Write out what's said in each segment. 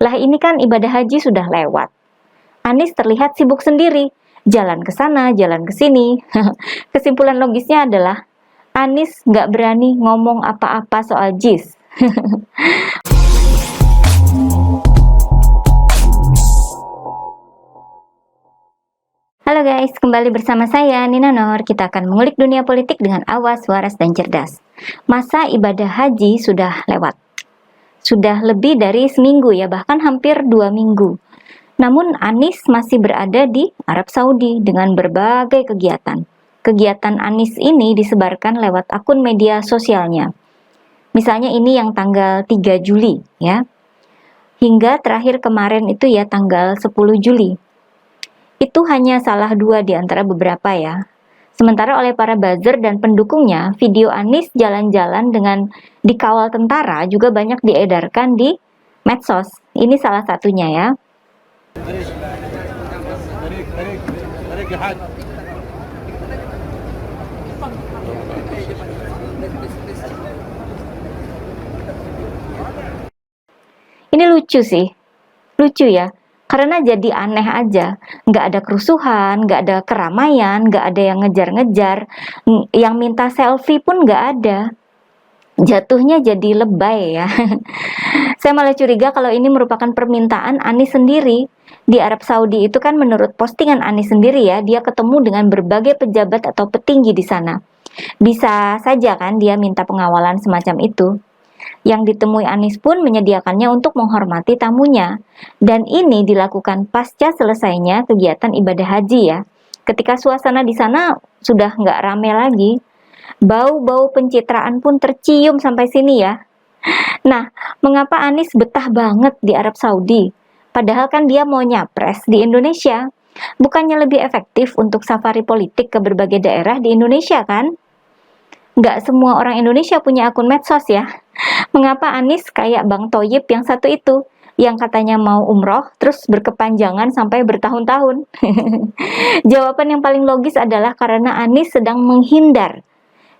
Lah ini kan ibadah haji sudah lewat. Anies terlihat sibuk sendiri, jalan ke sana, jalan ke sini. Kesimpulan logisnya adalah Anies nggak berani ngomong apa-apa soal JIS. Halo guys, kembali bersama saya Nina Nur. Kita akan mengulik dunia politik dengan awas, waras, dan cerdas. Masa ibadah haji sudah lewat. Sudah lebih dari seminggu ya, bahkan hampir 2 minggu. Namun Anies masih berada di Arab Saudi dengan berbagai kegiatan. Kegiatan Anies ini disebarkan lewat akun media sosialnya. Misalnya ini yang tanggal 3 Juli ya. Hingga terakhir kemarin itu ya tanggal 10 Juli. Itu hanya salah 2 di antara beberapa ya. Sementara oleh para buzzer dan pendukungnya, video Anies jalan-jalan dengan dikawal tentara juga banyak diedarkan di medsos. Ini salah satunya ya. Ini lucu sih, lucu ya. Karena jadi aneh aja, nggak ada kerusuhan, nggak ada keramaian, nggak ada yang ngejar-ngejar, yang minta selfie pun nggak ada. Jatuhnya jadi lebay ya. Saya malah curiga kalau ini merupakan permintaan Anies sendiri. Di Arab Saudi itu kan menurut postingan Anies sendiri ya, dia ketemu dengan berbagai pejabat atau petinggi di sana. Bisa saja kan dia minta pengawalan semacam itu. Yang ditemui Anies pun menyediakannya untuk menghormati tamunya. Dan ini dilakukan pasca selesainya kegiatan ibadah haji ya. Ketika suasana di sana sudah nggak rame lagi, bau-bau pencitraan pun tercium sampai sini ya. Nah, mengapa Anies betah banget di Arab Saudi? Padahal kan dia mau nyapres di Indonesia. Bukannya lebih efektif untuk safari politik ke berbagai daerah di Indonesia kan? Nggak semua orang Indonesia punya akun medsos ya. Mengapa Anies kayak Bang Thoyib yang satu itu, yang katanya mau umroh terus berkepanjangan sampai bertahun-tahun? Jawaban yang paling logis adalah karena Anies sedang menghindar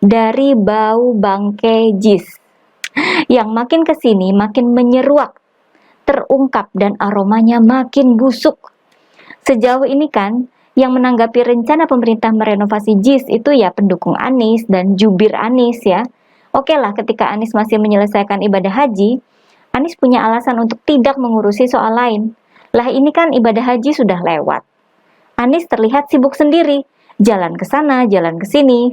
dari bau bangkai JIS yang makin kesini makin menyeruak, terungkap dan aromanya makin busuk. Sejauh ini kan yang menanggapi rencana pemerintah merenovasi JIS itu ya pendukung Anies dan jubir Anies ya. Oke lah, ketika Anies masih menyelesaikan ibadah haji, Anies punya alasan untuk tidak mengurusi soal lain. Lah ini kan ibadah haji sudah lewat. Anies terlihat sibuk sendiri, jalan ke sana, jalan ke sini.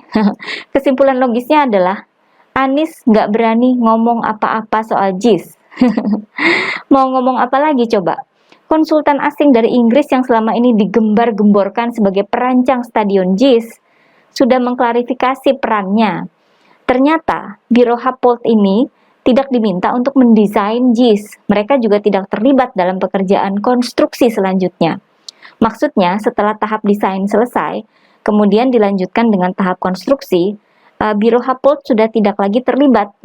Kesimpulan logisnya adalah Anies nggak berani ngomong apa-apa soal JIS. Mau ngomong apa lagi coba? Konsultan asing dari Inggris yang selama ini digembar-gemborkan sebagai perancang stadion JIS sudah mengklarifikasi perannya. Ternyata Biro Happold ini tidak diminta untuk mendesain JIS. Mereka juga tidak terlibat dalam pekerjaan konstruksi selanjutnya. Maksudnya setelah tahap desain selesai, kemudian dilanjutkan dengan tahap konstruksi, Biro Happold sudah tidak lagi terlibat.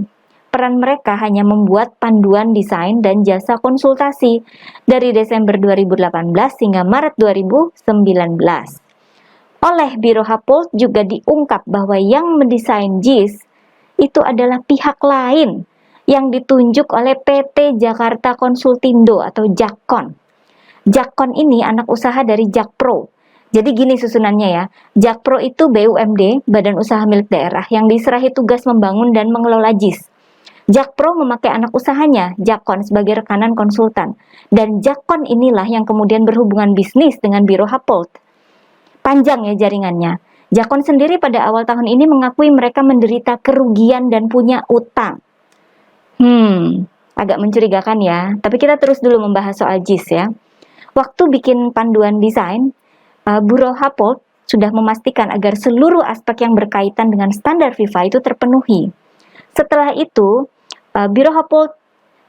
Peran mereka hanya membuat panduan desain dan jasa konsultasi dari Desember 2018 hingga Maret 2019. Oleh Biro Happold juga diungkap bahwa yang mendesain JIS itu adalah pihak lain yang ditunjuk oleh PT Jakarta Konsultindo atau Jakon. Jakon ini anak usaha dari Jakpro. Jadi gini susunannya ya, Jakpro itu BUMD, Badan Usaha Milik Daerah, yang diserahi tugas membangun dan mengelola JIS. Jakpro memakai anak usahanya, Jakon, sebagai rekanan konsultan. Dan Jakon inilah yang kemudian berhubungan bisnis dengan Biro Happold. Panjang ya jaringannya. Jakon sendiri pada awal tahun ini mengakui mereka menderita kerugian dan punya utang. Agak mencurigakan ya. Tapi kita terus dulu membahas soal JIS ya. Waktu bikin panduan desain, Biro Happold sudah memastikan agar seluruh aspek yang berkaitan dengan standar FIFA itu terpenuhi. Setelah itu, Biro Happold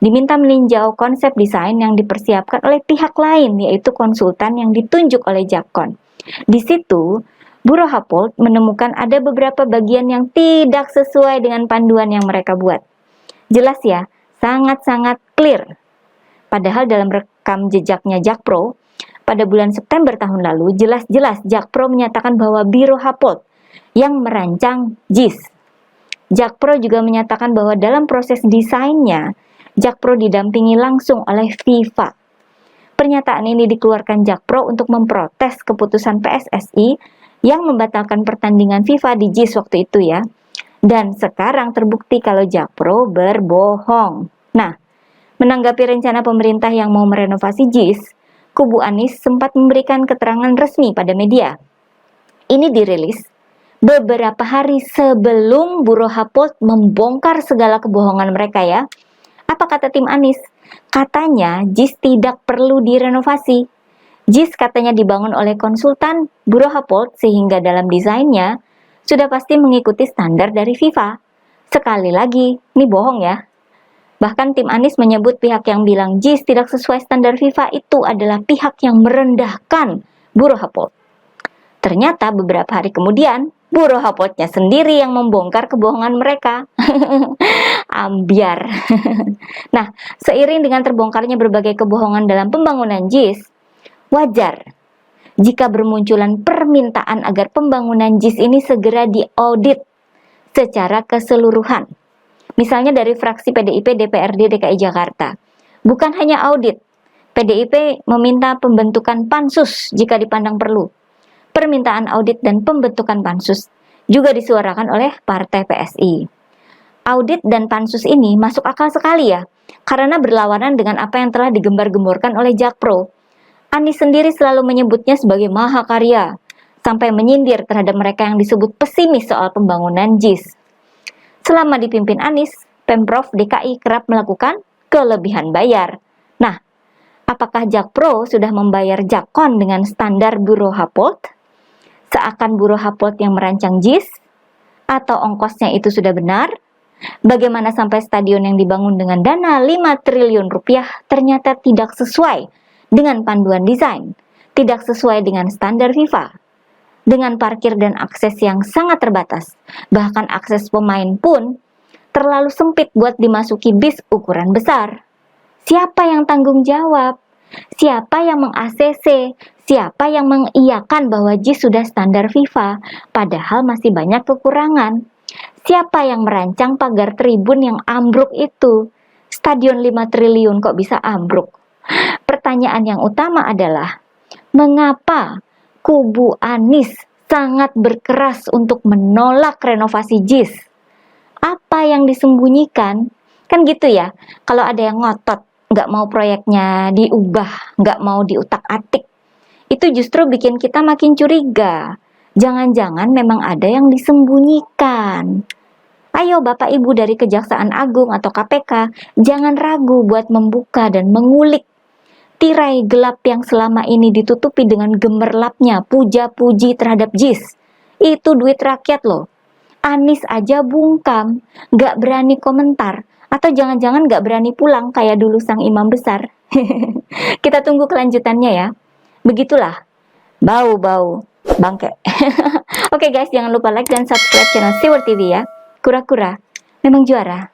diminta meninjau konsep desain yang dipersiapkan oleh pihak lain, yaitu konsultan yang ditunjuk oleh Jakon. Di situ, Biro Happold menemukan ada beberapa bagian yang tidak sesuai dengan panduan yang mereka buat. Jelas ya, sangat-sangat clear. Padahal dalam rekam jejaknya Jakpro, pada bulan September tahun lalu, jelas-jelas Jakpro menyatakan bahwa Biro Happold yang merancang JIS. Jakpro juga menyatakan bahwa dalam proses desainnya, Jakpro didampingi langsung oleh FIFA. Pernyataan ini dikeluarkan Jakpro untuk memprotes keputusan PSSI yang membatalkan pertandingan FIFA di JIS waktu itu ya. Dan sekarang terbukti kalau Jakpro berbohong. Nah, menanggapi rencana pemerintah yang mau merenovasi JIS, kubu Anies sempat memberikan keterangan resmi pada media. Ini dirilis beberapa hari sebelum Bureau Happold membongkar segala kebohongan mereka ya. Apa kata tim Anies? Katanya JIS tidak perlu direnovasi. JIS katanya dibangun oleh konsultan Bureau Happold sehingga dalam desainnya sudah pasti mengikuti standar dari FIFA. Sekali lagi, ini bohong ya. Bahkan tim Anies menyebut pihak yang bilang JIS tidak sesuai standar FIFA itu adalah pihak yang merendahkan Bureau Happold. Ternyata beberapa hari kemudian, Bureau Happoldnya sendiri yang membongkar kebohongan mereka. Ambiar. Nah, seiring dengan terbongkarnya berbagai kebohongan dalam pembangunan JIS, wajar jika bermunculan permintaan agar pembangunan JIS ini segera diaudit secara keseluruhan. Misalnya dari fraksi PDIP DPRD DKI Jakarta. Bukan hanya audit, PDIP meminta pembentukan pansus jika dipandang perlu. Permintaan audit dan pembentukan pansus juga disuarakan oleh partai PSI. Audit dan pansus ini masuk akal sekali ya, karena berlawanan dengan apa yang telah digembar-gemborkan oleh Jakpro. Anies sendiri selalu menyebutnya sebagai mahakarya, sampai menyindir terhadap mereka yang disebut pesimis soal pembangunan JIS. Selama dipimpin Anies, Pemprov DKI kerap melakukan kelebihan bayar. Nah, apakah Jakpro sudah membayar Jakon dengan standar Bureau Happold? Seakan Bureau Happold yang merancang JIS? Atau ongkosnya itu sudah benar? Bagaimana sampai stadion yang dibangun dengan dana 5 triliun rupiah ternyata tidak sesuai dengan panduan desain, tidak sesuai dengan standar FIFA, dengan parkir dan akses yang sangat terbatas, bahkan akses pemain pun terlalu sempit buat dimasuki bis ukuran besar. Siapa yang tanggung jawab? Siapa yang meng-ACC? Siapa yang mengiyakan bahwa JIS sudah standar FIFA, padahal masih banyak kekurangan? Siapa yang merancang pagar tribun yang ambruk itu? Stadion 5 triliun kok bisa ambruk? Pertanyaan yang utama adalah, mengapa kubu Anies sangat berkeras untuk menolak renovasi JIS? Apa yang disembunyikan? Kan gitu ya, kalau ada yang ngotot, nggak mau proyeknya diubah, nggak mau diutak-atik, itu justru bikin kita makin curiga. Jangan-jangan memang ada yang disembunyikan. Ayo Bapak Ibu dari Kejaksaan Agung atau KPK, jangan ragu buat membuka dan mengulik tirai gelap yang selama ini ditutupi dengan gemerlapnya puja-puji terhadap JIS. Itu duit rakyat loh. Anies aja bungkam, gak berani komentar, atau jangan-jangan gak berani pulang kayak dulu sang imam besar. Kita tunggu kelanjutannya ya. Begitulah, bau-bau bangke. Oke guys, jangan lupa like dan subscribe channel Siwar TV ya. Kura-kura memang juara.